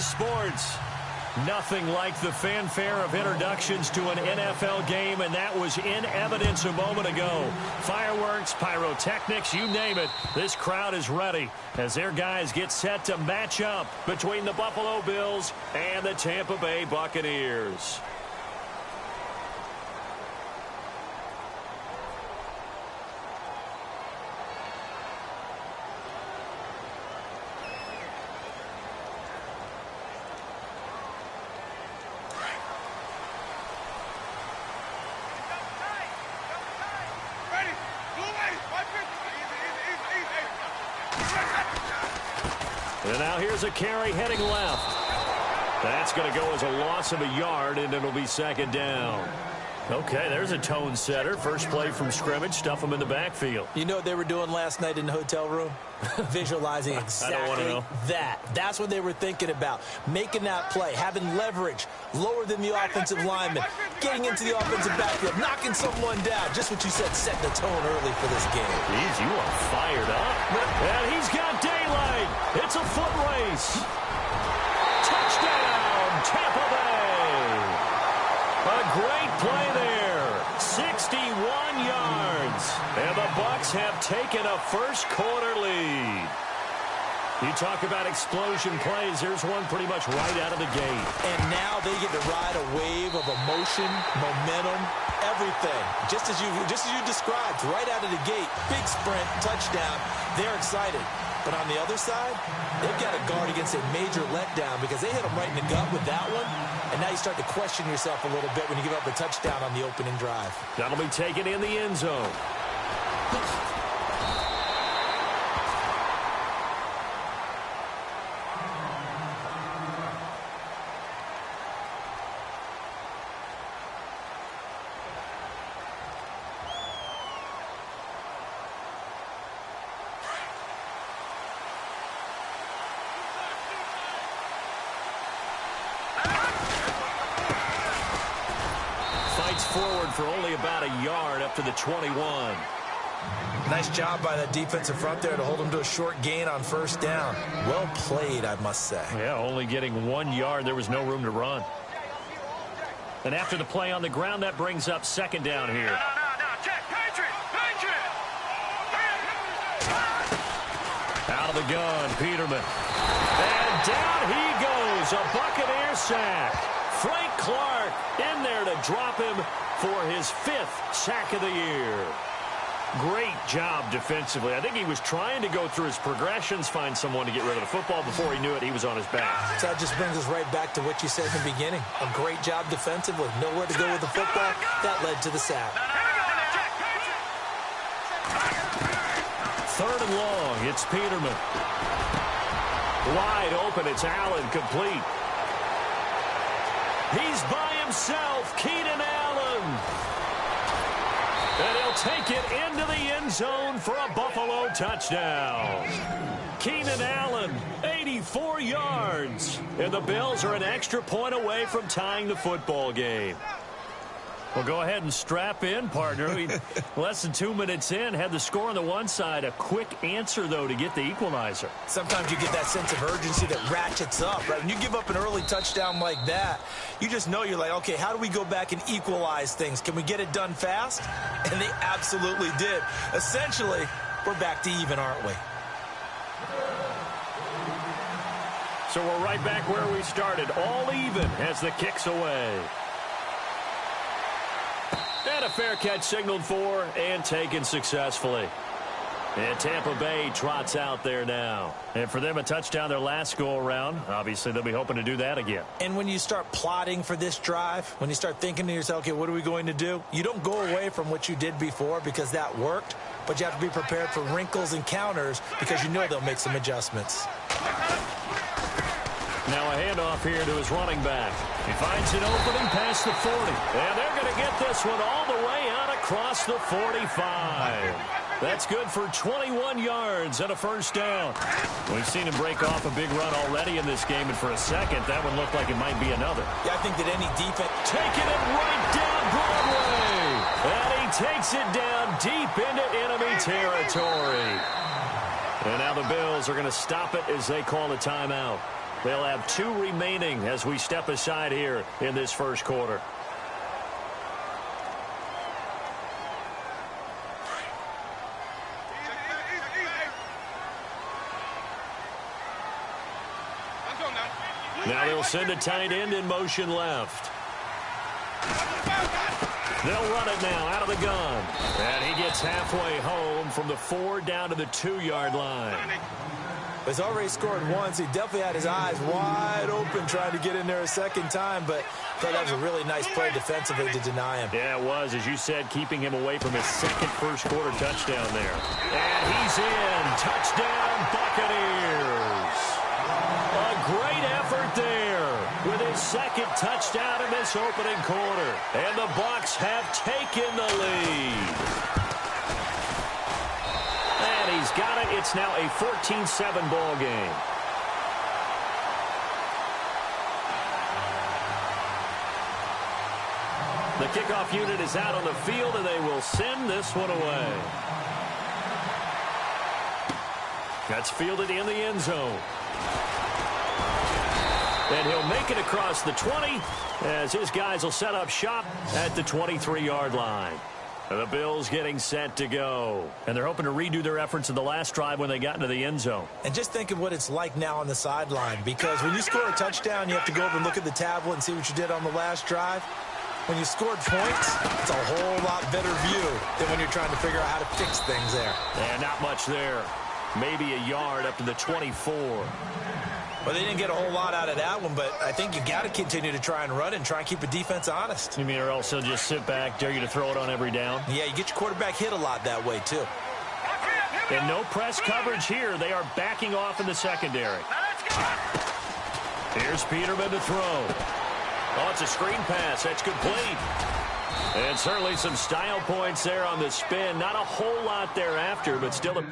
sports. Nothing like the fanfare of introductions to an NFL game, and that was in evidence a moment ago. Fireworks, pyrotechnics, you name it. This crowd is ready as their guys get set to match up between the Buffalo Bills and the Tampa Bay Buccaneers. And now here's a carry heading left. That's going to go as a loss of a yard, and it'll be second down. Okay, there's a tone setter. First play from scrimmage, stuff them in the backfield. You know what they were doing last night in the hotel room? Visualizing exactly that. That's what they were thinking about. Making that play, having leverage, lower than the offensive lineman, getting into the offensive backfield, knocking someone down. Just what you said, setting the tone early for this game. Jeez, you are fired up. And he's got daylight. It's a foot race. Touchdown, Tampa Bay. A great play there. 61 yards. And the Bucs have taken a first-quarter lead. You talk about explosion plays. There's one pretty much right out of the gate. And now they get to ride a wave of emotion, momentum, everything. Just as you described, right out of the gate. Big sprint, touchdown. They're excited. But on the other side, they've got to guard against a major letdown because they hit them right in the gut with that one. And now you start to question yourself a little bit when you give up a touchdown on the opening drive. That'll be taken in the end zone. Forward for only about a yard up to the 21. Nice job by that defensive front there to hold them to a short gain on first down. Well played, I must say. Yeah, only getting 1 yard. There was no room to run. And after the play on the ground, that brings up second down here. No. Check. Patriot. Out of the gun, Peterman. And down he goes. A Buccaneer sack. Frank Clark in there to drop him for his 5th sack of the year. Great job defensively. I think he was trying to go through his progressions, find someone to get rid of the football. Before he knew it, he was on his back. So that just brings us right back to what you said in the beginning. A great job defensively. Nowhere to go with the football. That led to the sack. Third and long. It's Peterman. Wide open. It's Allen, complete. He's by himself, Keenan Allen. And he'll take it into the end zone for a Buffalo touchdown. Keenan Allen, 84 yards. And the Bills are an extra point away from tying the football game. Well, go ahead and strap in, partner. Less than 2 minutes in, had the score on the one side. A quick answer, though, to get the equalizer. Sometimes you get that sense of urgency that ratchets up, right? When you give up an early touchdown like that, you just know you're like, okay, how do we go back and equalize things? Can we get it done fast? And they absolutely did. Essentially, we're back to even, aren't we? So we're right back where we started, all even as the kick's away. And a fair catch signaled for and taken successfully. And Tampa Bay trots out there now. And for them, a touchdown their last go-around. Obviously, they'll be hoping to do that again. And when you start plotting for this drive, when you start thinking to yourself, okay, what are we going to do? You don't go away from what you did before because that worked, but you have to be prepared for wrinkles and counters because you know they'll make some adjustments. Now a handoff here to his running back. He finds an opening past the 40. And they're going to get this one all the way out across the 45. That's good for 21 yards and a first down. We've seen him break off a big run already in this game, and for a second, that one looked like it might be another. Yeah, I think that any defense... Taking it right down Broadway. And he takes it down deep into enemy territory. And now the Bills are going to stop it as they call a timeout. They'll have 2 remaining as we step aside here in this first quarter. Now they'll send a tight end in motion left. They'll run it now out of the gun. And he gets halfway home from the 4 down to the 2-yard line. He's already scored once. He definitely had his eyes wide open trying to get in there a second time, but I thought that was a really nice play defensively to deny him. Yeah, it was, as you said, keeping him away from his second first-quarter touchdown there. And he's in. Touchdown, Buccaneers. A great effort there with his second touchdown in this opening quarter. And the Bucs have taken the lead. And he's got it. It's now a 14-7 ball game. The kickoff unit is out on the field, and they will send this one away. That's fielded in the end zone. And he'll make it across the 20 as his guys will set up shop at the 23-yard line. And the Bills getting set to go. And they're hoping to redo their efforts in the last drive when they got into the end zone. And just think of what it's like now on the sideline, because when you score a touchdown, you have to go over and look at the tablet and see what you did on the last drive. When you scored points, it's a whole lot better view than when you're trying to figure out how to fix things there. And not much there. Maybe a yard up to the 24. Well, they didn't get a whole lot out of that one, but I think you got to continue to try and run it and try and keep the defense honest. You mean, or else they'll just sit back, dare you to throw it on every down? Yeah, you get your quarterback hit a lot that way, too. And no press coverage here. They are backing off in the secondary. Here's Peterman to throw. Oh, it's a screen pass. That's complete. And certainly some style points there on the spin. Not a whole lot thereafter, but still a...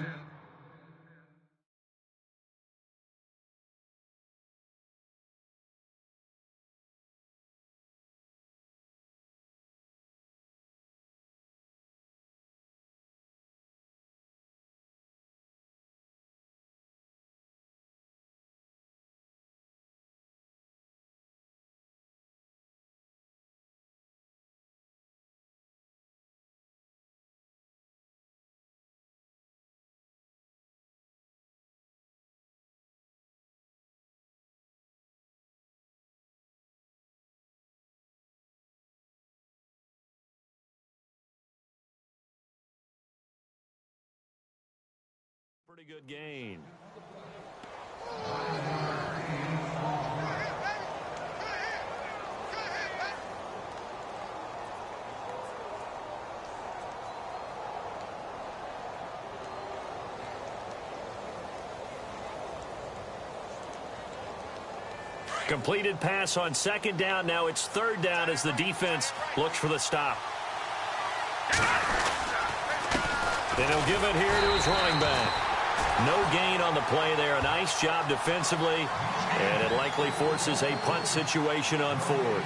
Pretty good gain. Completed pass on second down. Now it's third down as the defense looks for the stop. And he'll give it here to his running back. No gain on the play there. A nice job defensively. And it likely forces a punt situation on fourth.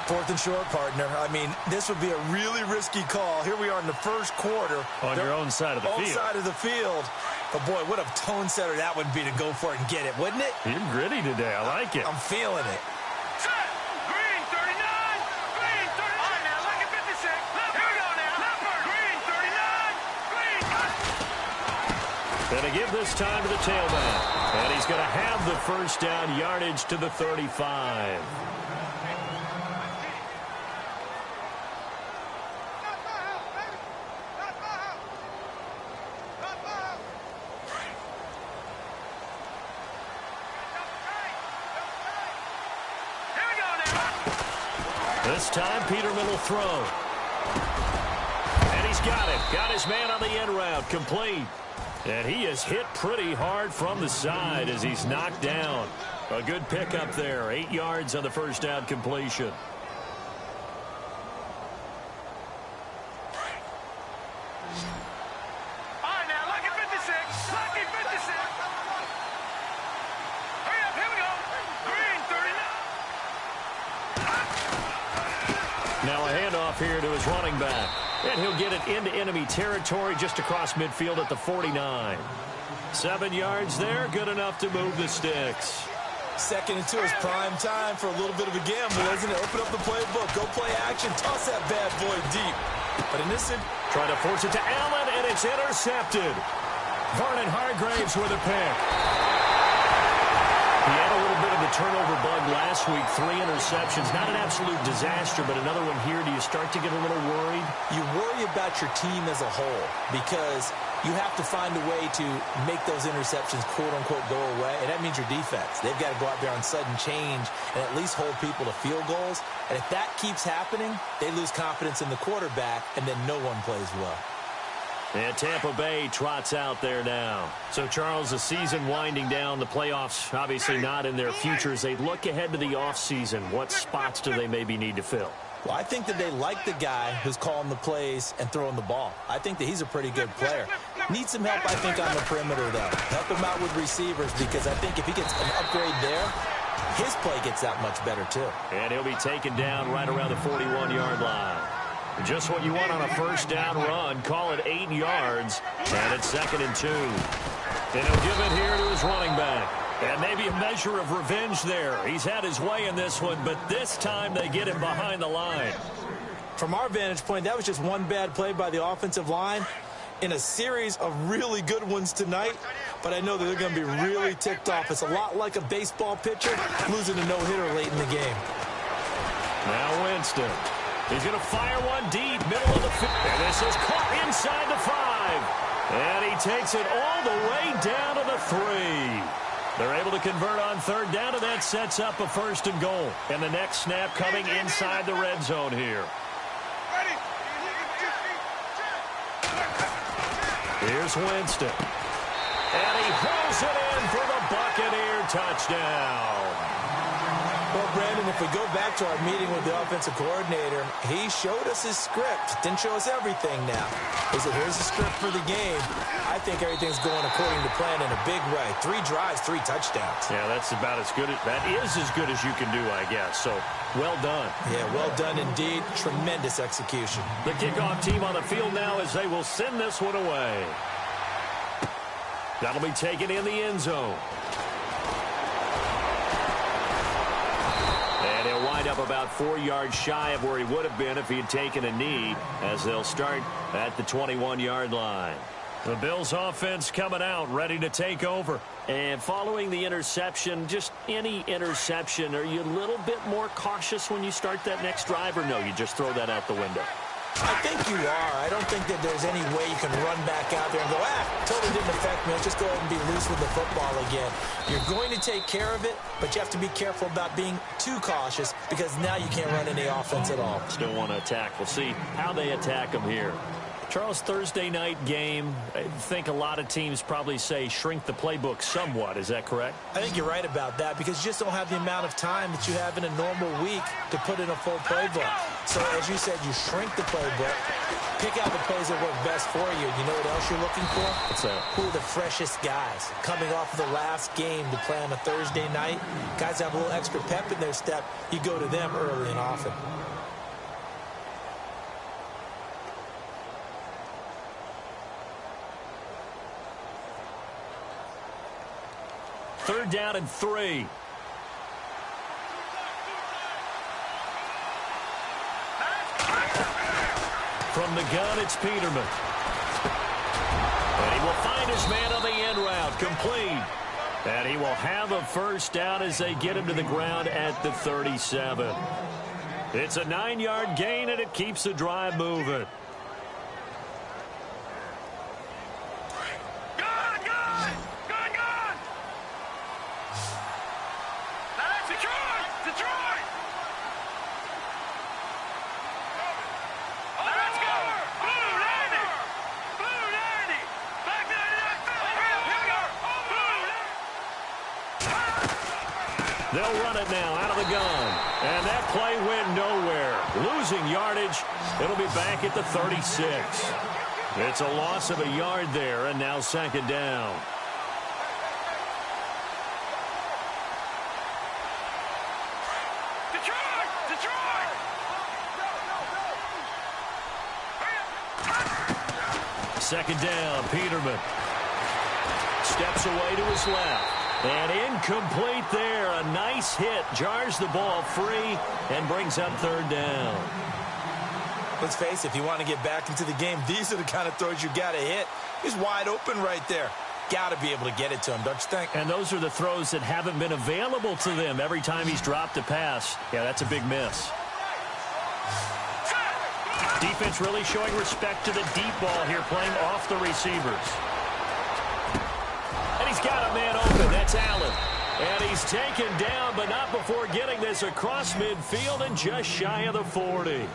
Fourth and short, partner. I mean, this would be a really risky call. Here we are in the first quarter. On your own side of the field. Own side of the field. But, boy, what a tone setter that would be to go for it and get it, wouldn't it? You're gritty today. I like it. I'm feeling it. Green 39. Green 39. All right, now, look at 56. Here we go now. Leopard. Green 39. Green. Going to give this time to the tailback. And he's going to have the first down yardage to the 35. This time, Peterman will throw. And he's got it. Got his man on the end route. Complete. And he is hit pretty hard from the side as he's knocked down. A good pickup there. 8 yards on the first down completion. All right, now, lucky 56. Lucky 56. Hurry up, here we go. Green 39. Now a handoff here to his running back. And he'll get it into enemy territory just across midfield at the 49. 7 yards there, good enough to move the sticks. 2nd and 2 is prime time for a little bit of a gamble, isn't it? Open up the playbook, go play action, toss that bad boy deep. But in this, trying to force it to Allen, and it's intercepted. Vernon Hargraves with a pick. He had a little bit of the turnover bug last week, 3 interceptions. Not an absolute disaster, but another one here. Do you start to get a little worried? You worry about your team as a whole because you have to find a way to make those interceptions, quote-unquote, go away, and that means your defense. They've got to go out there on sudden change and at least hold people to field goals. And if that keeps happening, they lose confidence in the quarterback, and then no one plays well. And Tampa Bay trots out there now. So, Charles, the season winding down, the playoffs obviously not in their futures. They look ahead to the offseason. What spots do they maybe need to fill? Well, I think that they like the guy who's calling the plays and throwing the ball. I think that he's a pretty good player. Needs some help, I think, on the perimeter, though. Help him out with receivers because I think if he gets an upgrade there, his play gets that much better, too. And he'll be taken down right around the 41-yard line. Just what you want on a first down run. Call it 8 yards. And it's 2nd and 2. And he'll give it here to his running back. And maybe a measure of revenge there. He's had his way in this one, but this time they get him behind the line. From our vantage point, that was just one bad play by the offensive line in a series of really good ones tonight. But I know that they're going to be really ticked off. It's a lot like a baseball pitcher losing a no-hitter late in the game. Now Winston. He's going to fire one deep, middle of the field. And this is caught inside the 5. And he takes it all the way down to the 3. They're able to convert on 3rd down, and that sets up a 1st and goal. And the next snap coming inside the red zone here. Here's Winston. And he hauls it in for the Buccaneer touchdown. Well, Brandon, if we go back to our meeting with the offensive coordinator, he showed us his script. Didn't show us everything now. He said, here's the script for the game. I think everything's going according to plan in a big way. 3 drives, 3 touchdowns. Yeah, that's about as good. That is as good as you can do, I guess. So, well done. Yeah, well done indeed. Tremendous execution. The kickoff team on the field now as they will send this one away. That'll be taken in the end zone. And he'll wind up about 4 yards shy of where he would have been if he had taken a knee, as they'll start at the 21-yard line. The Bills offense coming out, ready to take over. And following the interception, just any interception, are you a little bit more cautious when you start that next drive, or no, you just throw that out the window? I think you are. I don't think that there's any way you can run back out there and go, totally didn't affect me. Let's just go ahead and be loose with the football again. You're going to take care of it, but you have to be careful about being too cautious because now you can't run any offense at all. Still want to attack. We'll see how they attack them here. Charles, Thursday night game, I think a lot of teams probably say shrink the playbook somewhat. Is that correct? I think you're right about that because you just don't have the amount of time that you have in a normal week to put in a full playbook. So, as you said, you shrink the playbook, pick out the plays that work best for you. You know what else you're looking for? What's that? Who are the freshest guys coming off of the last game to play on a Thursday night? Guys have a little extra pep in their step. You go to them early and often. Third down and 3. From the gun, it's Peterman. And he will find his man on the end route, complete. And he will have a first down as they get him to the ground at the 37. It's a 9-yard gain, and it keeps the drive moving. They'll run it now out of the gun. And that play went nowhere. Losing yardage. It'll be back at the 36. It's a loss of a yard there, and now 2nd down. Second down, Peterman. steps away to his left. And incomplete there. A nice hit. Jars the ball free and brings up third down. Let's face it, if you want to get back into the game, these are the kind of throws you got to hit. He's wide open right there. Got to be able to get it to him, don't you think? And those are the throws that haven't been available to them every time he's dropped a pass. Yeah, that's a big miss. Defense really showing respect to the deep ball here, playing off the receivers. And he's got a man open. That's Allen. And he's taken down, but not before getting this across midfield and just shy of the 40.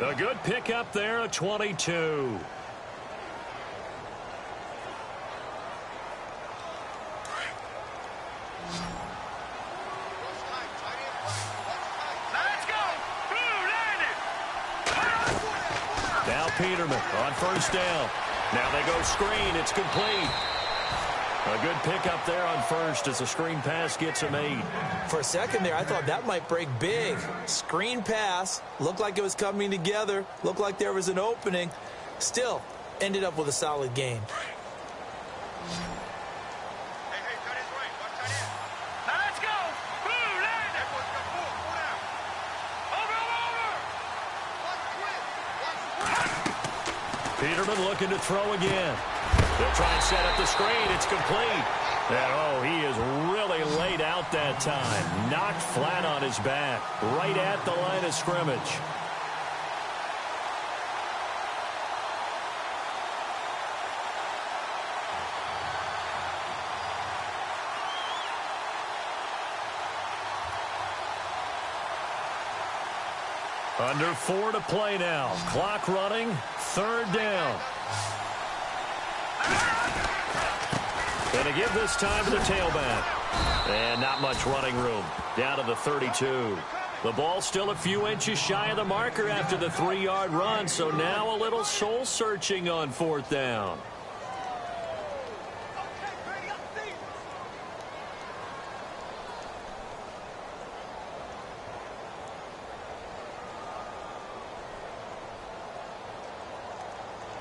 A good pickup there, a 22. Now Peterman on first down. Now they go screen. It's complete. A good pickup there on first as the screen pass gets him 8. For a second there, I thought that might break big. Screen pass. Looked like it was coming together. Looked like there was an opening. Still, ended up with a solid game. Peterman looking to throw again. They'll try and set up the screen. It's complete. And, oh, he is really laid out that time. Knocked flat on his back. Right at the line of scrimmage. Under 4 to play now. Clock running. Third down. Going to give this time to the tailback. And not much running room. Down to the 32. The ball still a few inches shy of the marker after the 3-yard run. So now a little soul searching on fourth down.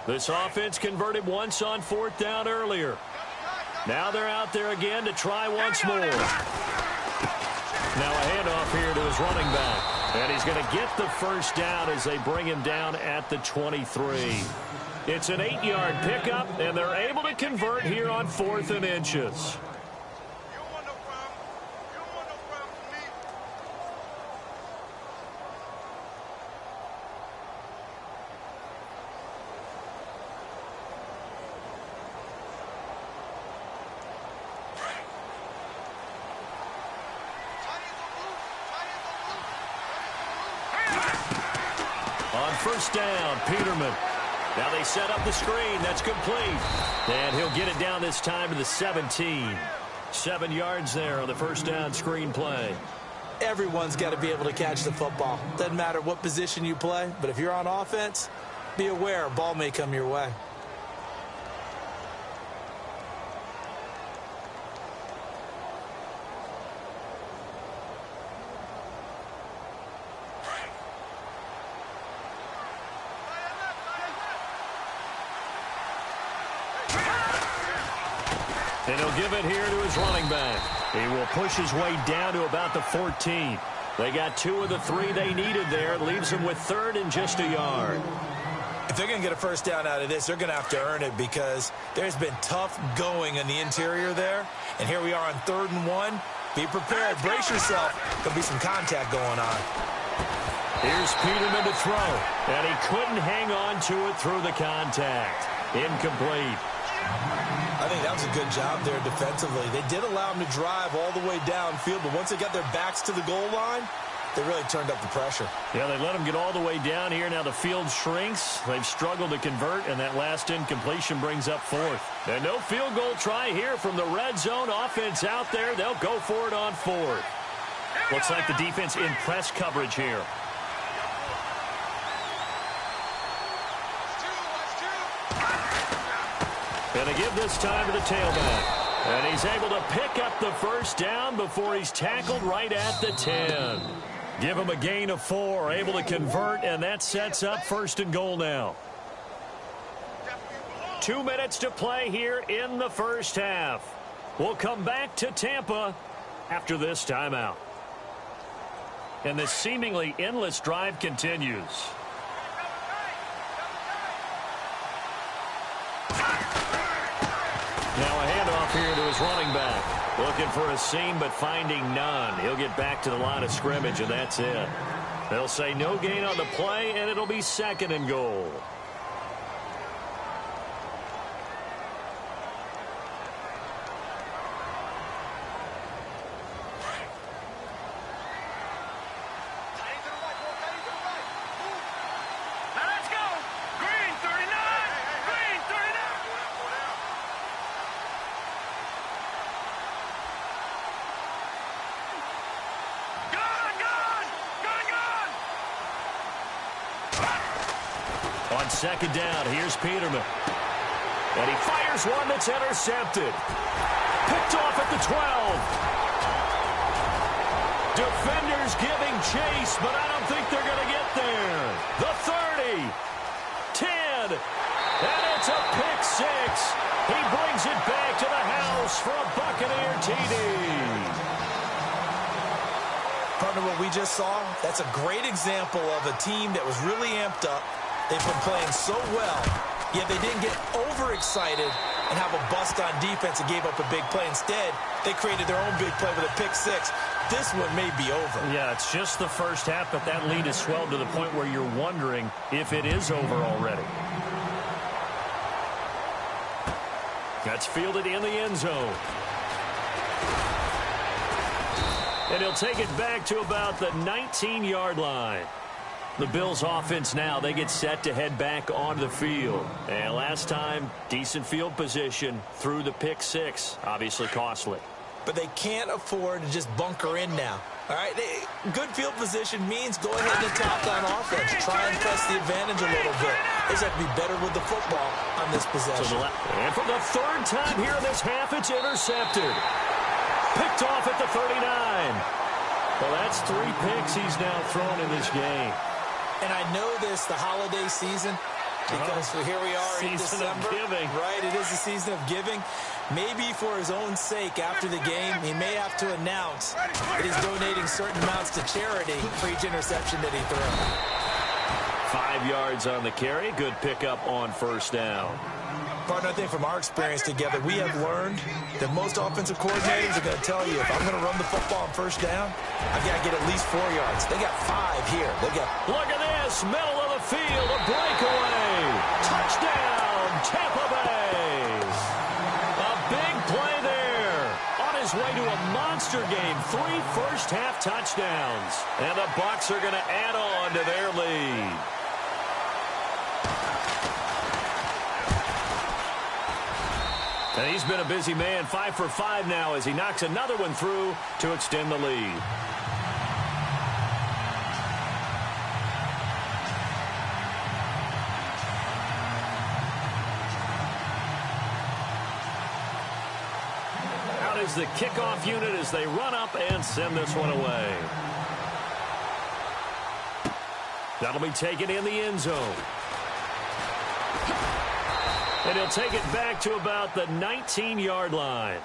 This offense converted once on fourth down earlier. Now they're out there again to try once more. Now a handoff here to his running back. And he's going to get the first down as they bring him down at the 23. It's an 8-yard pickup, and they're able to convert here on 4th and inches. First down, Peterman. Now they set up the screen. That's complete. And he'll get it down this time to the 17. 7 yards there on the first down screen play. Everyone's got to be able to catch the football. Doesn't matter what position you play, but if you're on offense, be aware a ball may come your way. And he'll give it here to his running back. He will push his way down to about the 14. They got 2 of the 3 they needed there. It leaves them with 3rd and just a yard. If they're going to get a first down out of this, they're going to have to earn it because there's been tough going in the interior there. And here we are on 3rd and 1. Be prepared. Brace yourself. There'll be some contact going on. Here's Peterman to throw. And he couldn't hang on to it through the contact. Incomplete. I think that was a good job there defensively. They did allow them to drive all the way downfield, but once they got their backs to the goal line, they really turned up the pressure. Yeah, they let them get all the way down here. Now the field shrinks. They've struggled to convert, and that last incompletion brings up 4th. And no field goal try here from the red zone offense out there. They'll go for it on 4th. Looks like the defense in press coverage here. And they give this time to the tailback. And he's able to pick up the first down before he's tackled right at the 10. Give him a gain of 4, able to convert, and that sets up 1st and goal now. 2 minutes to play here in the first half. We'll come back to Tampa after this timeout. And this seemingly endless drive continues. Now a handoff here to his running back. Looking for a seam, but finding none. He'll get back to the line of scrimmage, and that's it. They'll say no gain on the play, and it'll be 2nd and goal. On 2nd down, here's Peterman. And he fires one that's intercepted. Picked off at the 12. Defenders giving chase, but I don't think they're going to get there. The 30. 10. And it's a pick 6. He brings it back to the house for a Buccaneer TD. Partner, what we just saw, that's a great example of a team that was really amped up. They've been playing so well, yet they didn't get overexcited and have a bust on defense and gave up a big play. Instead, they created their own big play with a pick 6. This one may be over. Yeah, it's just the first half, but that lead has swelled to the point where you're wondering if it is over already. That's fielded in the end zone. And he'll take it back to about the 19-yard line. The Bills offense now, they get set to head back onto the field. And last time, decent field position through the pick 6. Obviously costly. But they can't afford to just bunker in now. All right, good field position means go ahead and attack on offense. Try and press the advantage a little bit. They just have to be better with the football on this possession. And for the 3rd time here in this half, it's intercepted. Picked off at the 39. Well, that's 3 picks he's now thrown in this game. And I know this, the holiday season, because here we are in December. Giving. Right, it is the season of giving. Maybe for his own sake after the game, he may have to announce that he's donating certain amounts to charity for each interception that he throws. 5 yards on the carry. Good pickup on 1st down. Partner, I think from our experience together, we have learned that most offensive coordinators are going to tell you, if I'm going to run the football on 1st down, I've got to get at least 4 yards. They got 5 here. Look at this, middle of the field, a breakaway. Touchdown, Tampa Bay. A big play there. On his way to a monster game, 3 first-half touchdowns. And the Bucs are going to add on to their lead. And he's been a busy man, 5 for 5 now as he knocks another one through to extend the lead. Out is the kickoff unit as they run up and send this one away. That'll be taken in the end zone. And he'll take it back to about the 19-yard line.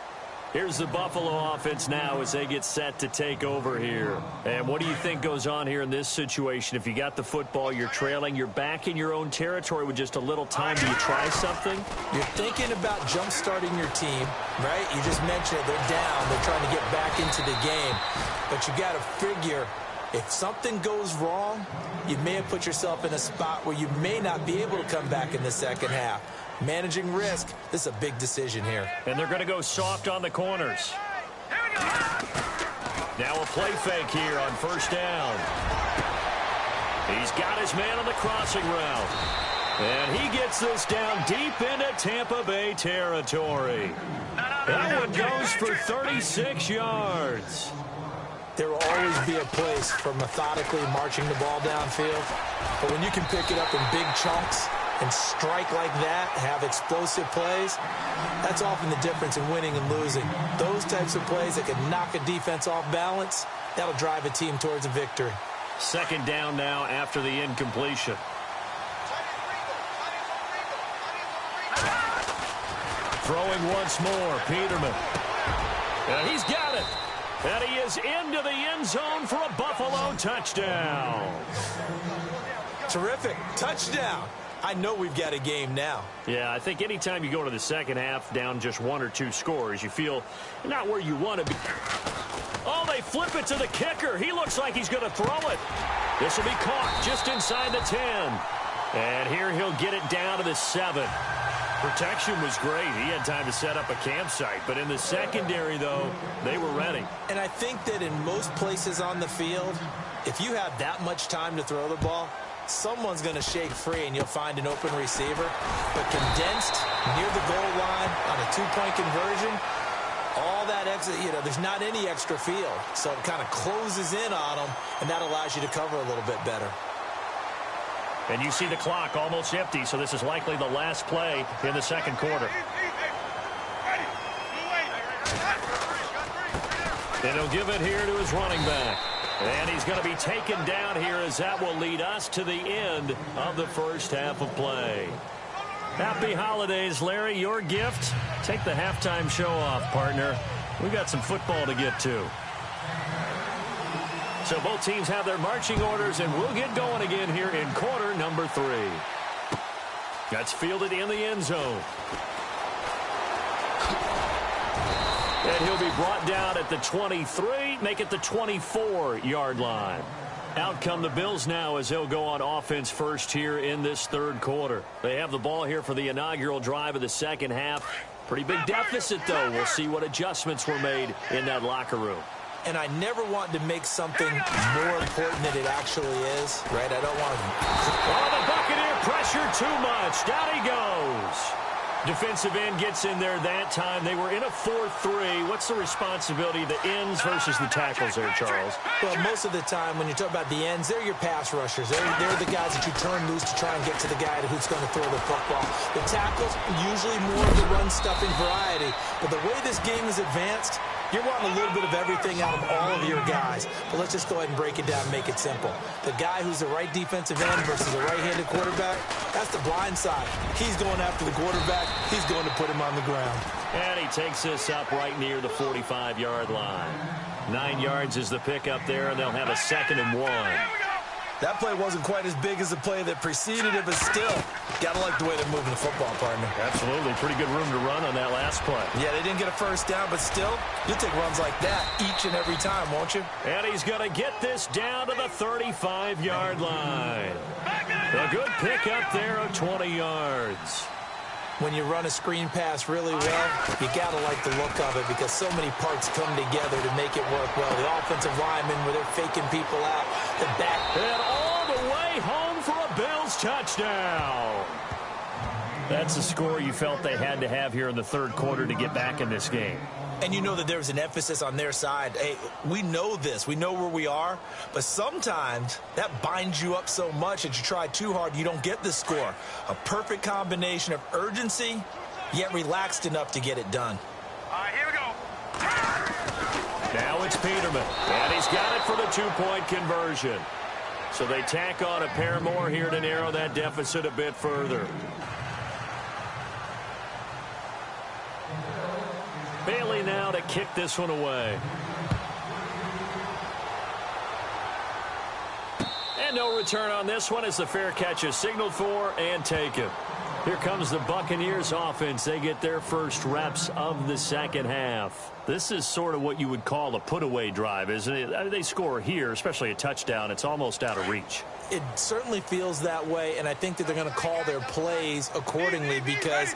Here's the Buffalo offense now as they get set to take over here. And what do you think goes on here in this situation? If you got the football, you're trailing, you're back in your own territory with just a little time. Do you try something? You're thinking about jump-starting your team, right? You just mentioned it. They're down. They're trying to get back into the game. But you got to figure, if something goes wrong, you may have put yourself in a spot where you may not be able to come back in the second half. Managing risk, this is a big decision here. And they're going to go soft on the corners. Now a play fake here on 1st down. He's got his man on the crossing route. And he gets this down deep into Tampa Bay territory. That one goes for 36 yards. There will always be a place for methodically marching the ball downfield. But when you can pick it up in big chunks and strike like that, have explosive plays, that's often the difference in winning and losing. Those types of plays that can knock a defense off balance, that'll drive a team towards a victory. 2nd down now after the incompletion. Throwing once more, Peterman. And he's got it. And he is into the end zone for a Buffalo touchdown. Terrific. Touchdown. I know we've got a game now. Yeah, I think anytime you go to the second half down just 1 or 2 scores, you feel not where you want to be. Oh, they flip it to the kicker. He looks like he's going to throw it. This will be caught just inside the 10. And here he'll get it down to the 7. Protection was great. He had time to set up a campsite. But in the secondary, though, they were ready. And I think that in most places on the field, if you have that much time to throw the ball, someone's going to shake free and you'll find an open receiver. But condensed near the goal line on a 2-point conversion, all that extra, there's not any extra field. So it kind of closes in on them, and that allows you to cover a little bit better. And you see the clock almost empty, so this is likely the last play in the second quarter. And he'll give it here to his running back. And he's going to be taken down here as that will lead us to the end of the first half of play. Happy holidays, Larry. Your gift? Take the halftime show off, partner. We've got some football to get to. So both teams have their marching orders, and we'll get going again here in quarter number 3. That's fielded in the end zone. And he'll be brought down at the 23, make it the 24-yard line. Out come the Bills now as they'll go on offense first here in this third quarter. They have the ball here for the inaugural drive of the second half. Pretty big deficit, though. We'll see what adjustments were made in that locker room. And I never want to make something more important than it actually is, right? I don't want to... Oh, the Buccaneer pressure too much. Down he goes. Defensive end gets in there that time. They were in a 4-3. What's the responsibility of the ends versus the tackles there, Charles? Well, most of the time when you talk about the ends, they're your pass rushers. They're the guys that you turn loose to try and get to the guy who's going to throw the football. The tackles, usually more of the run-stuffing variety. But the way this game is advanced, you're wanting a little bit of everything out of all of your guys. But let's just go ahead and break it down and make it simple. The guy who's the right defensive end versus the right-handed quarterback, that's the blind side. He's going after the quarterback. He's going to put him on the ground. And he takes this up right near the 45-yard line. 9 yards is the pickup there, and they'll have a 2nd and 1. That play wasn't quite as big as the play that preceded it, but still, got to like the way they're moving the football, partner. Absolutely. Pretty good room to run on that last play. Yeah, they didn't get a first down, but still, you'll take runs like that each and every time, won't you? And he's going to get this down to the 35-yard line. A good pickup there of 20 yards. When you run a screen pass really well, you got to like the look of it because so many parts come together to make it work well. The offensive linemen, where they're faking people out. The back. And all the way home for a Bills touchdown. That's the score you felt they had to have here in the third quarter to get back in this game. And you know that there's an emphasis on their side. Hey, we know this. We know where we are. But sometimes that binds you up so much that you try too hard, you don't get the score. A perfect combination of urgency, yet relaxed enough to get it done. All right, here we go. Now it's Peterman. And he's got it for the 2-point conversion. So they tack on a pair more here to narrow that deficit a bit further. Bailey now to kick this one away. And no return on this one as the fair catch is signaled for and taken. Here comes the Buccaneers offense. They get their first reps of the second half. This is sort of what you would call a put-away drive, isn't it? I mean, they score here, especially a touchdown. It's almost out of reach. It certainly feels that way, and I think that they're going to call their plays accordingly because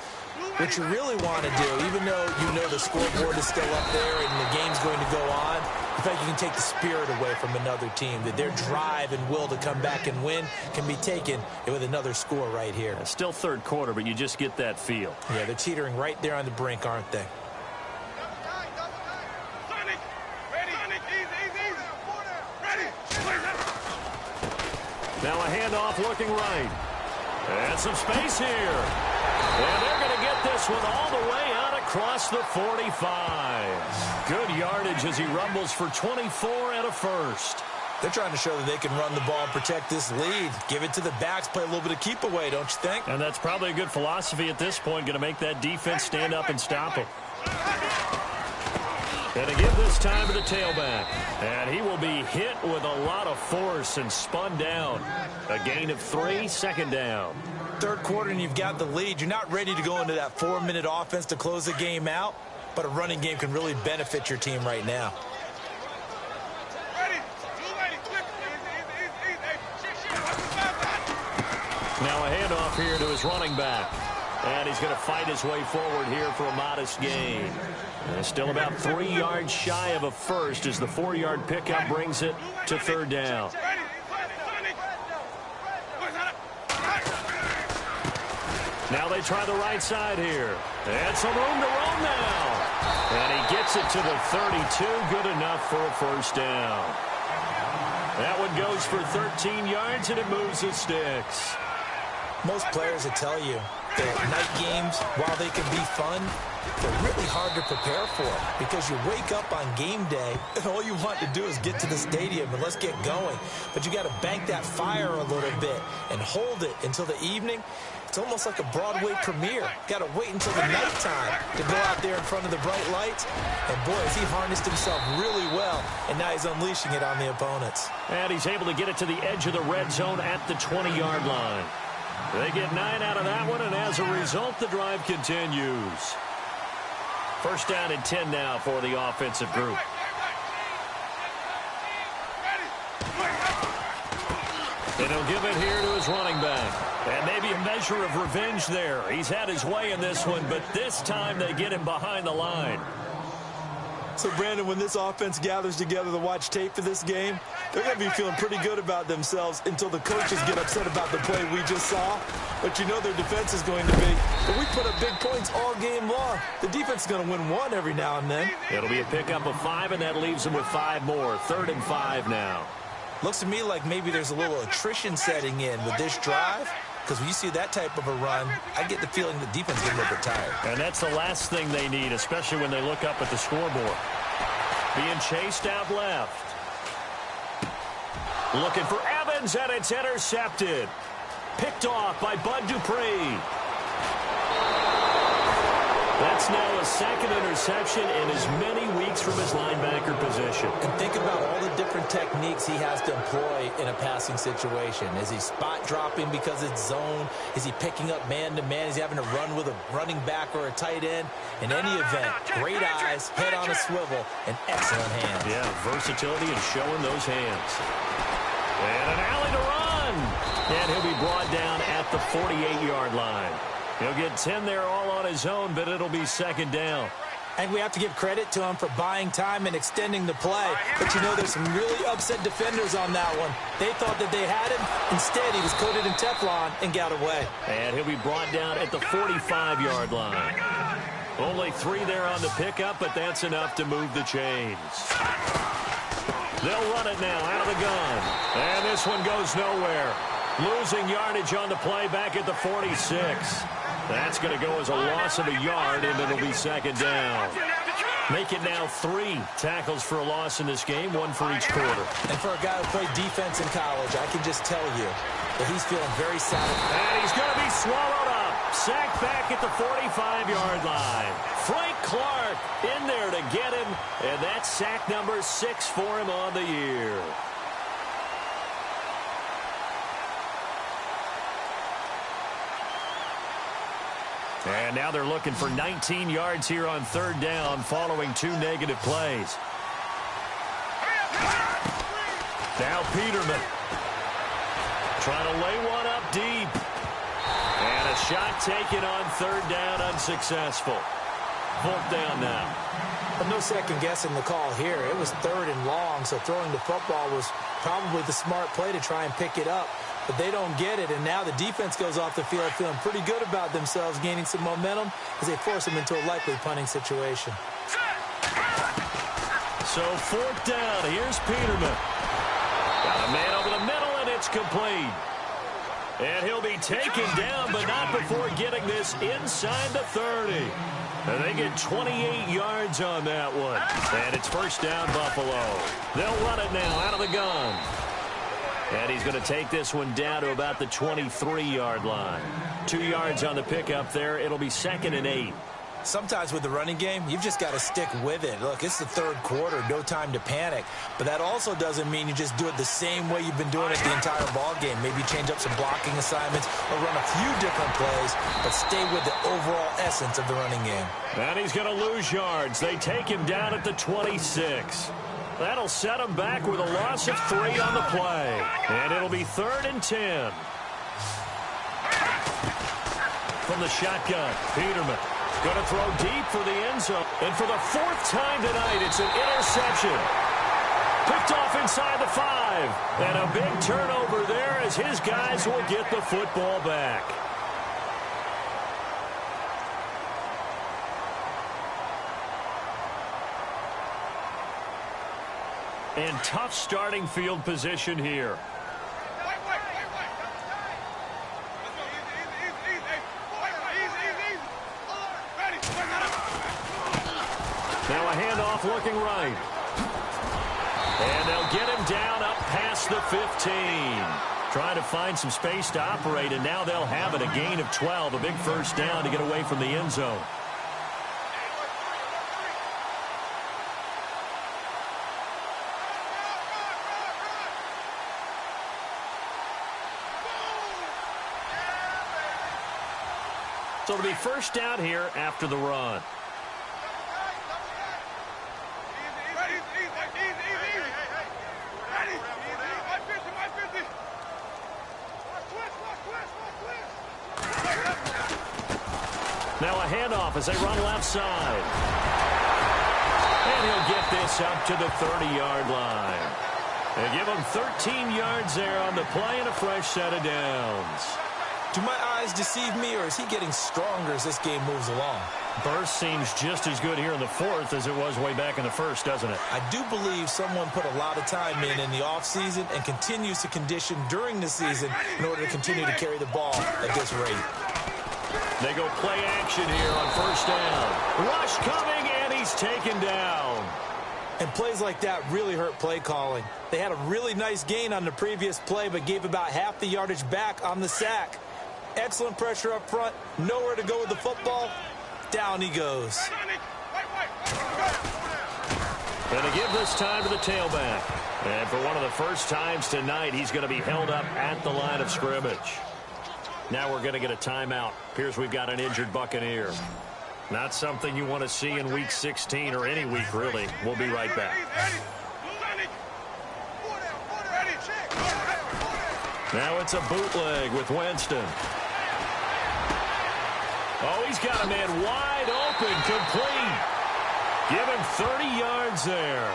what you really want to do, even though you know the scoreboard is still up there and the game's going to go on, in fact, you can take the spirit away from another team, that their drive and will to come back and win can be taken with another score right here. It's still third quarter, but you just get that feel. Yeah, they're teetering right there on the brink, aren't they? Now a handoff looking right. And some space here. And they're going to get this one all the way out across the 45. Good yardage as he rumbles for 24 and a first. They're trying to show that they can run the ball and protect this lead. Give it to the backs, play a little bit of keep away, don't you think? And that's probably a good philosophy at this point, going to make that defense stand up and stop them. And to give this time to the tailback. And he will be hit with a lot of force and spun down. A gain of 3, second down. Third quarter and you've got the lead. You're not ready to go into that 4-minute offense to close the game out, but a running game can really benefit your team right now. Now a handoff here to his running back. And he's going to fight his way forward here for a modest gain. And still about 3 yards shy of a first as the 4-yard pickup brings it to third down. Now they try the right side here. And some room to roam now. And he gets it to the 32. Good enough for a first down. That one goes for 13 yards, and it moves the sticks. Most players will tell you that night games, while they can be fun, they're really hard to prepare for because you wake up on game day and all you want to do is get to the stadium and let's get going. But you got to bank that fire a little bit and hold it until the evening. It's almost like a Broadway premiere. Got to wait until the nighttime to go out there in front of the bright lights. And boy, has he harnessed himself really well, and now he's unleashing it on the opponents. And he's able to get it to the edge of the red zone at the 20-yard line. They get 9 out of that one, and as a result, the drive continues. First down and 10 now for the offensive group. And he'll give it here to his running back. And maybe a measure of revenge there. He's had his way in this one, but this time they get him behind the line. So, Brandon, when this offense gathers together to watch tape for this game, they're going to be feeling pretty good about themselves until the coaches get upset about the play we just saw. But you know their defense is going to be. But we put up big points all game long. The defense is going to win one every now and then. It'll be a pickup of 5, and that leaves them with 5 more. 3rd and 5 now. Looks to me like maybe there's a little attrition setting in with this drive. Because when you see that type of a run, I get the feeling the defense is a little bit tired. And that's the last thing they need, especially when they look up at the scoreboard. Being chased out left. Looking for Evans, and it's intercepted. Picked off by Bud Dupree. That's now a second interception in as many weeks from his linebacker position. And think about all the different techniques he has to employ in a passing situation. Is he spot dropping because it's zone? Is he picking up man-to-man? Is he having to run with a running back or a tight end? In any event, great eyes, head on a swivel, and excellent hands. Yeah, versatility and showing those hands. And an alley to run. And he'll be brought down at the 48-yard line. He'll get 10 there all on his own, but it'll be second down. And we have to give credit to him for buying time and extending the play. But you know, there's some really upset defenders on that one. They thought that they had him. Instead, he was coated in Teflon and got away. And he'll be brought down at the 45-yard line. Only 3 there on the pickup, but that's enough to move the chains. They'll run it now out of the gun. And this one goes nowhere. Losing yardage on the play back at the 46. That's going to go as a loss of a yard, and it'll be second down. Make it now 3 tackles for a loss in this game, 1 for each quarter. And for a guy who played defense in college, I can just tell you that he's feeling very satisfied. And he's going to be swallowed up. Sacked back at the 45-yard line. Frank Clark in there to get him, and that's sack number 6 for him on the year. And now they're looking for 19 yards here on third down following 2 negative plays. Now Peterman trying to lay one up deep. And a shot taken on third down, unsuccessful. 4th down now. But no second guessing the call here. It was 3rd and long, so throwing the football was probably the smart play to try and pick it up. But they don't get it, and now the defense goes off the field feeling pretty good about themselves, gaining some momentum as they force them into a likely punting situation. So 4th down, here's Peterman. Got a man over the middle, and it's complete. And he'll be taken down, but not before getting this inside the 30. And they get 28 yards on that one. And it's first down, Buffalo. They'll run it now out of the the gun. And he's going to take this one down to about the 23-yard line. 2 yards on the pickup there. It'll be 2nd and 8. Sometimes with the running game, you've just got to stick with it. Look, it's the third quarter, no time to panic. But that also doesn't mean you just do it the same way you've been doing it the entire ball game. Maybe change up some blocking assignments or run a few different plays, but stay with the overall essence of the running game. And he's going to lose yards. They take him down at the 26. That'll set him back with a loss of 3 on the play. And it'll be 3rd and 10. From the shotgun, Peterman. Going to throw deep for the end zone. And for the 4th time tonight, it's an interception. Picked off inside the 5. And a big turnover there as his guys will get the football back. And tough starting field position here. Now a handoff looking right. And they'll get him down up past the 15. Trying to find some space to operate, and now they'll have it. A gain of 12, a big first down to get away from the end zone. So it'll be first down here after the run. Now a handoff as they run left side. And he'll get this up to the 30-yard line. They give him 13 yards there on the play and a fresh set of downs. Do my eyes deceive me, or is he getting stronger as this game moves along? Burst seems just as good here in the 4th as it was way back in the 1st, doesn't it? I do believe someone put a lot of time in the offseason and continues to condition during the season in order to continue to carry the ball at this rate. They go play action here on first down. Rush coming, and he's taken down. And plays like that really hurt play calling. They had a really nice gain on the previous play, but gave about half the yardage back on the sack. Excellent pressure up front. Nowhere to go with the football. Down he goes. And to give this time to the tailback. And for one of the first times tonight, he's going to be held up at the line of scrimmage. Now we're going to get a timeout. Appears we've got an injured Buccaneer. Not something you want to see in Week 16 or any week, really. We'll be right back. Now it's a bootleg with Winston. Oh, he's got a man wide open, complete. Give him 30 yards there.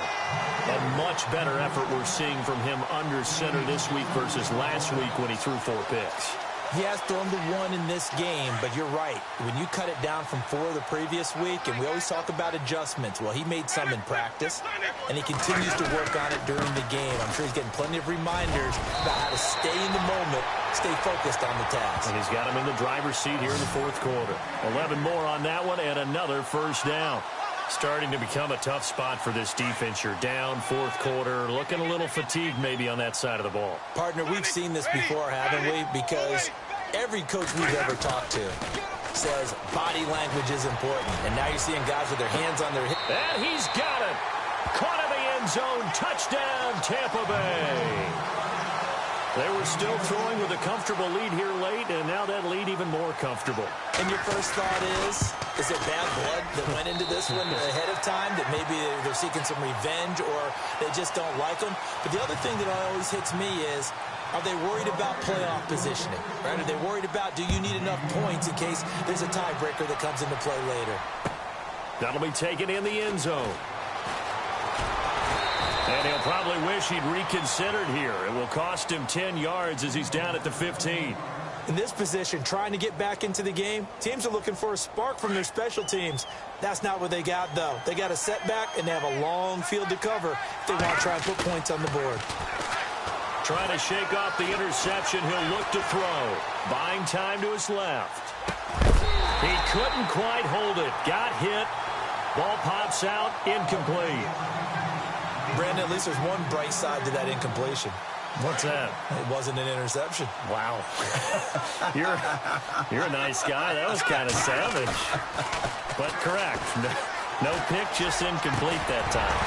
A much better effort we're seeing from him under center this week versus last week when he threw 4 picks. He has thrown the 1 in this game, but you're right. When you cut it down from 4 the previous week, and we always talk about adjustments, well, he made some in practice, and he continues to work on it during the game. I'm sure he's getting plenty of reminders about how to stay in the moment, stay focused on the task. And he's got him in the driver's seat here in the 4th quarter. 11 more on that one, and another first down. Starting to become a tough spot for this defense. You're down 4th quarter, looking a little fatigued maybe on that side of the ball. Partner, we've seen this before, haven't we? Because every coach we've ever talked to says body language is important. And now you're seeing guys with their hands on their hips. And he's got it. Caught in the end zone. Touchdown, Tampa Bay. They were still throwing with a comfortable lead here late, and now that lead even more comfortable. And your first thought is it bad blood that went into this one ahead of time, that maybe they're seeking some revenge or they just don't like them? But the other thing that always hits me is, are they worried about playoff positioning? Right? Are they worried about, do you need enough points in case there's a tiebreaker that comes into play later? That'll be taken in the end zone. And he'll probably wish he'd reconsidered here. It will cost him 10 yards as he's down at the 15. In this position, trying to get back into the game, teams are looking for a spark from their special teams. That's not what they got, though. They got a setback, and they have a long field to cover if they want to try and put points on the board. Trying to shake off the interception. He'll look to throw. Buying time to his left. He couldn't quite hold it. Got hit. Ball pops out. Incomplete. Brandon, at least there's one bright side to that incompletion. What's that? It wasn't an interception. Wow. You're a nice guy. That was kind of savage. But correct. No pick, just incomplete that time.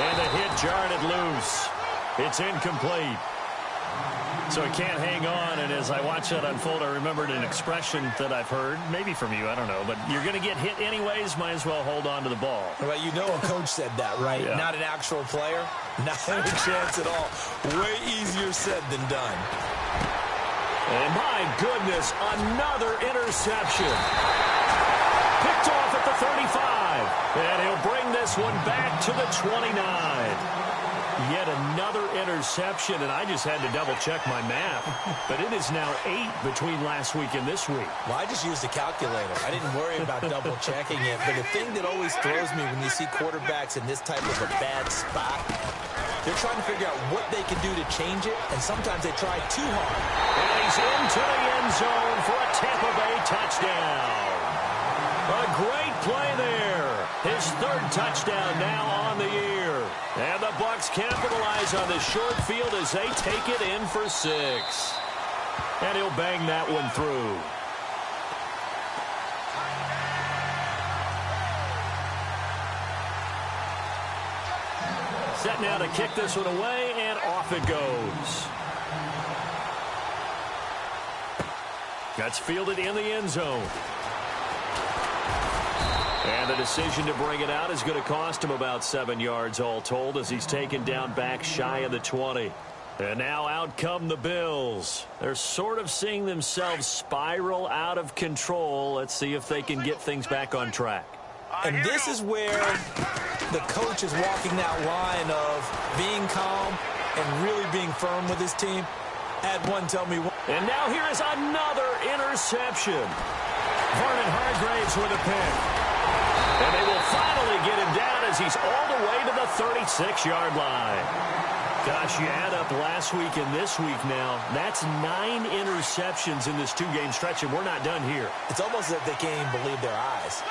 And the hit jarred it loose. It's incomplete. So he can't hang on, and as I watch that unfold, I remembered an expression that I've heard, maybe from you, I don't know, but you're going to get hit anyways, might as well hold on to the ball. Well, you know a coach said that, right? Yeah. Not an actual player. Not a chance at all. Way easier said than done. And my goodness, another interception. Picked off at the 35, and he'll bring this one back to the 29. Yet another interception, and I just had to double-check my math. But it is now 8 between last week and this week. Well, I just used a calculator. I didn't worry about double-checking it. But the thing that always throws me when you see quarterbacks in this type of a bad spot, they're trying to figure out what they can do to change it, and sometimes they try too hard. And he's into the end zone for a Tampa Bay touchdown. A great play there. His third touchdown now on the year. And the Bucs capitalize on the short field as they take it in for 6. And he'll bang that one through. Set now to kick this one away, and off it goes. That's fielded in the end zone. And the decision to bring it out is going to cost him about 7 yards all told as he's taken down back shy of the 20. And now out come the Bills. They're sort of seeing themselves spiral out of control. Let's see if they can get things back on track. And this is where the coach is walking that line of being calm and really being firm with his team. Had one tell me one. And now here is another interception. Vernon Hargreaves with a pick. And they will finally get him down as he's all the way to the 36-yard line. Gosh, you add up last week and this week now. That's 9 interceptions in this 2-game stretch, and we're not done here. It's almost as if they can't even believe their eyes.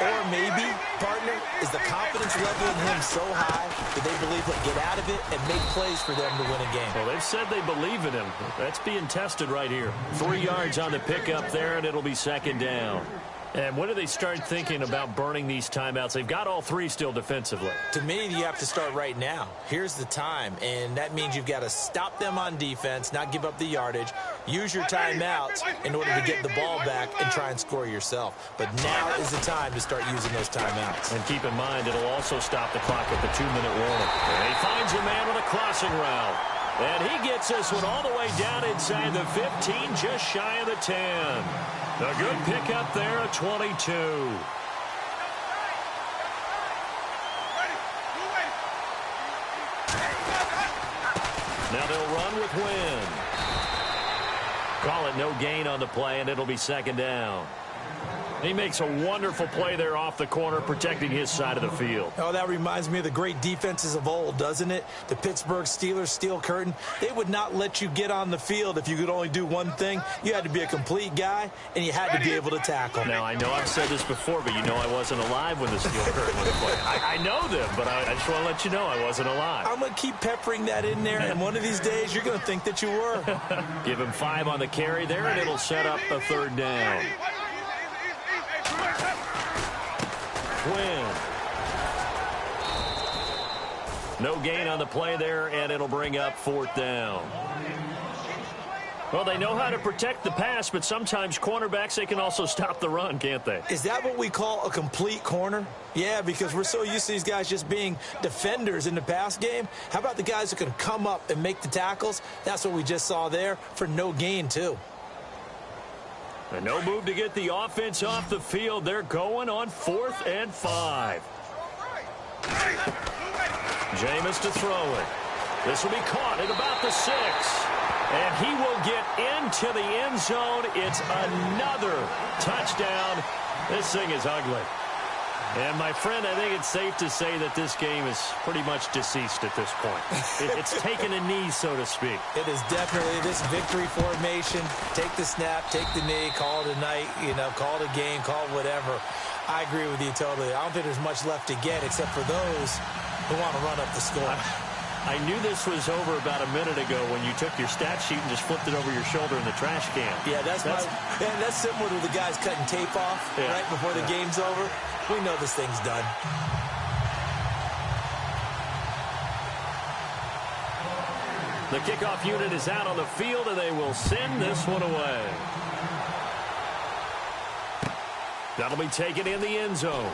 Or maybe, partner, is the confidence level in him so high that they believe he'll get out of it and make plays for them to win a game. Well, they've said they believe in him. That's being tested right here. 3 yards on the pickup there, and it'll be second down. And when do they start thinking about burning these timeouts? They've got all 3 still defensively. To me, you have to start right now. Here's the time, and that means you've got to stop them on defense, not give up the yardage, use your timeouts in order to get the ball back and try and score yourself. But now is the time to start using those timeouts. And keep in mind, it'll also stop the clock at the 2-minute warning. And he finds a man with a crossing route. And he gets this one all the way down inside the 15, just shy of the 10. A good pickup there at 22. Now they'll run with Wynn. Call it no gain on the play, and it'll be second down. He makes a wonderful play there off the corner, protecting his side of the field. Oh, that reminds me of the great defenses of old, doesn't it? The Pittsburgh Steelers steel curtain. They would not let you get on the field if you could only do one thing. You had to be a complete guy, and you had to be able to tackle. Now, I know I've said this before, but you know I wasn't alive when the steel curtain was played. I know them, but I just want to let you know I wasn't alive. I'm going to keep peppering that in there, and one of these days you're going to think that you were. Give him 5 on the carry there, and it'll set up a third down. Win. No gain on the play there, and it'll bring up fourth down. Well, they know how to protect the pass, but sometimes cornerbacks, they can also stop the run, can't they? Is that what we call a complete corner? Yeah, because we're so used to these guys just being defenders in the pass game. How about the guys who can come up and make the tackles? That's what we just saw there for no gain, too. And no move to get the offense off the field. They're going on 4th and 5. Jameis to throw it. This will be caught at about the 6. And he will get into the end zone. It's another touchdown. This thing is ugly. And, my friend, I think it's safe to say that this game is pretty much deceased at this point. It's taken a knee, so to speak. It is definitely this victory formation. Take the snap, take the knee, call it a night, call it a game, call it whatever. I agree with you totally. I don't think there's much left to get except for those who want to run up the score. I knew this was over about a minute ago when you took your stat sheet and just flipped it over your shoulder in the trash can. Yeah, that's similar to the guys cutting tape off right before the game's over. We know this thing's done. The kickoff unit is out on the field, and they will send this one away. That'll be taken in the end zone.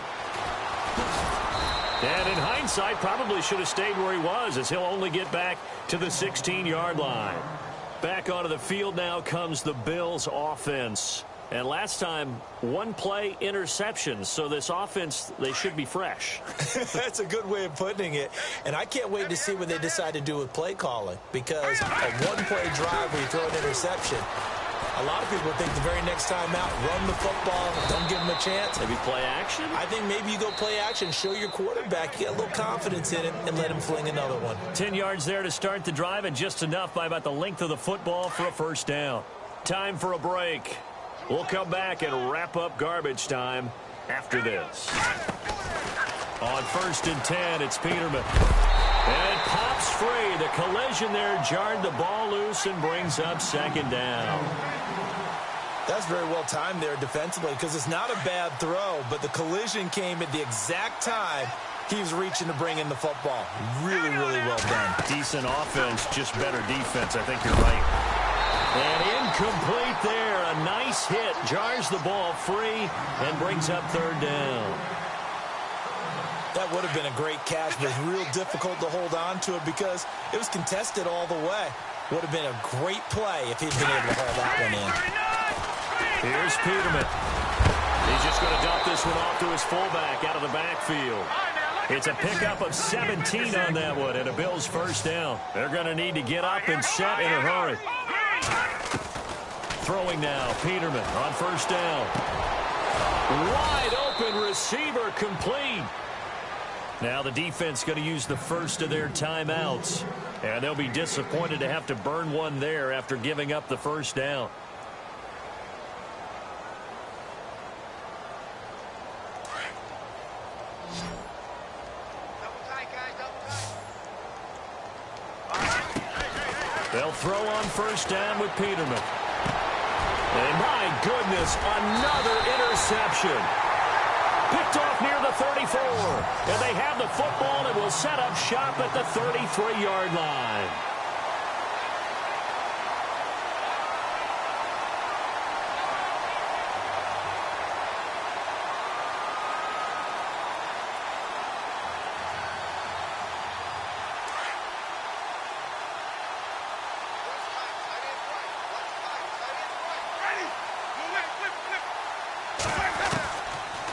And in hindsight, probably should have stayed where he was, as he'll only get back to the 16-yard line. Back onto the field now comes the Bills offense. And last time, one play interception. So this offense, they should be fresh. That's a good way of putting it. And I can't wait to see what they decide to do with play calling. Because a one-play drive where you throw an interception, a lot of people think the very next time out, run the football, don't give them a chance. Maybe play action? I think maybe you go play action, show your quarterback, you get a little confidence in him, and let him fling another one. 10 yards there to start the drive, and just enough by about the length of the football for a first down. Time for a break. We'll come back and wrap up garbage time after this. On 1st and 10, it's Peterman. And it pops free. The collision there jarred the ball loose and brings up 2nd down. That's very well timed there defensively because it's not a bad throw, but the collision came at the exact time he was reaching to bring in the football. Really, really well done. Decent offense, just better defense. I think you're right. And incomplete there. A nice hit. Jars the ball free and brings up 3rd down. That would have been a great catch, but it's real difficult to hold on to it because it was contested all the way. Would have been a great play if he'd been able to haul that one in. Here's Peterman. He's just going to dump this one off to his fullback out of the backfield. It's a pickup of 17 on that one and a Bills 1st down. They're going to need to get up and set in a hurry. Throwing now, Peterman on 1st down. Wide open receiver complete. Now the defense going to use the first of their timeouts. And they'll be disappointed to have to burn one there after giving up the 1st down. They'll throw on 1st down with Peterman. And my goodness, another interception. Picked off near the 34. And they have the football and will set up shop at the 33-yard line.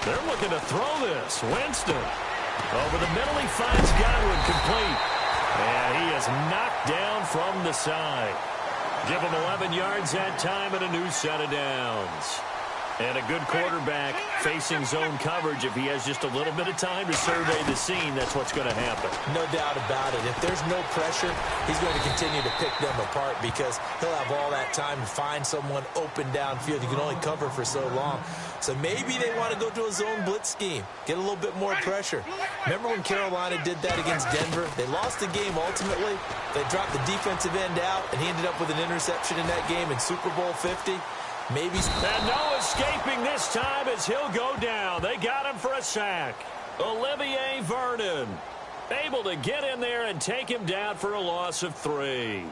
They're looking to throw this. Winston. Over the middle, he finds Godwin complete. And he is knocked down from the side. Give him 11 yards that time and a new set of downs. And a good quarterback facing zone coverage. If he has just a little bit of time to survey the scene, that's what's going to happen. No doubt about it. If there's no pressure, he's going to continue to pick them apart because he'll have all that time to find someone open downfield. You can only cover for so long. So maybe they want to go to a zone blitz scheme, get a little bit more pressure. Remember when Carolina did that against Denver? They lost the game ultimately. They dropped the defensive end out, and he ended up with an interception in that game in Super Bowl 50. Maybe. And no escaping this time as he'll go down. They got him for a sack. Olivier Vernon able to get in there and take him down for a loss of 3.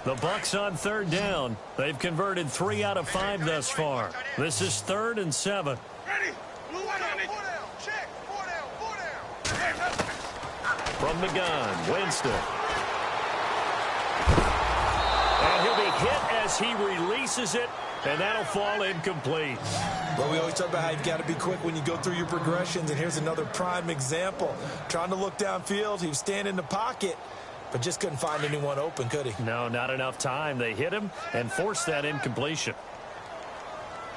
The Bucs on 3rd down. They've converted 3 out of 5 thus far. This is 3rd and 7. Ready? Blue one on it. 4 down. Check. 4 down. 4 down. From the gun, Winston. And he'll be hit as he releases it, and that'll fall incomplete. Well, we always talk about how you've got to be quick when you go through your progressions, and here's another prime example. Trying to look downfield, he was standing in the pocket, but just couldn't find anyone open, could he? No, not enough time. They hit him and forced that incompletion.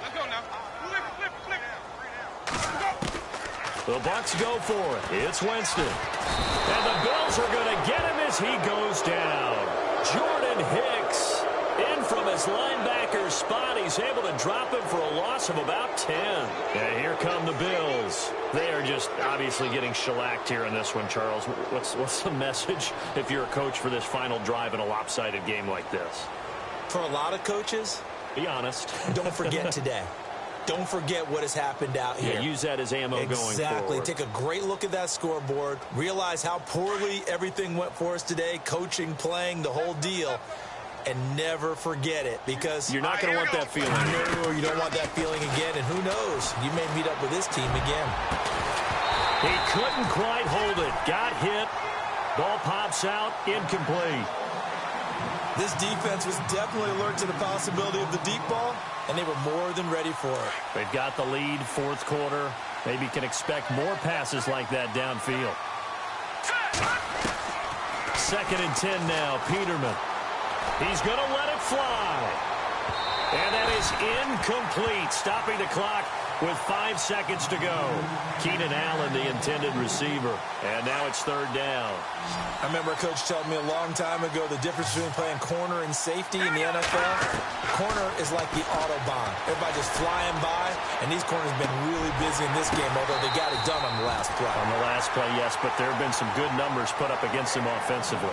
Let's go now. The Bucs go for it. It's Winston. And the Bills are going to get him as he goes down. Jordan Hicks in from a his linebacker's spot. He's able to drop him for a loss of about 10. And here come the Bills. They are just obviously getting shellacked here in this one, Charles. What's the message if you're a coach for this final drive in a lopsided game like this? For a lot of coaches, be honest. Don't forget today. Don't forget what has happened out here. Yeah, use that as ammo going forward. Exactly. Take a great look at that scoreboard. Realize how poorly everything went for us today. Coaching, playing, the whole deal. And never forget it, because you're not going to want that feeling. No, you don't want that feeling again. And who knows? You may meet up with this team again. He couldn't quite hold it. Got hit. Ball pops out. Incomplete. This defense was definitely alert to the possibility of the deep ball, and they were more than ready for it. They've got the lead, fourth quarter. Maybe can expect more passes like that downfield. 2nd and 10 now. Peterman. He's going to let it fly. And that is incomplete. Stopping the clock with 5 seconds to go. Keenan Allen, the intended receiver. And now it's 3rd down. I remember a coach told me a long time ago the difference between playing corner and safety in the NFL. Corner is like the Autobahn. Everybody just flying by, and these corners have been really busy in this game, although they got it done on the last play. On the last play, yes, but there have been some good numbers put up against them offensively.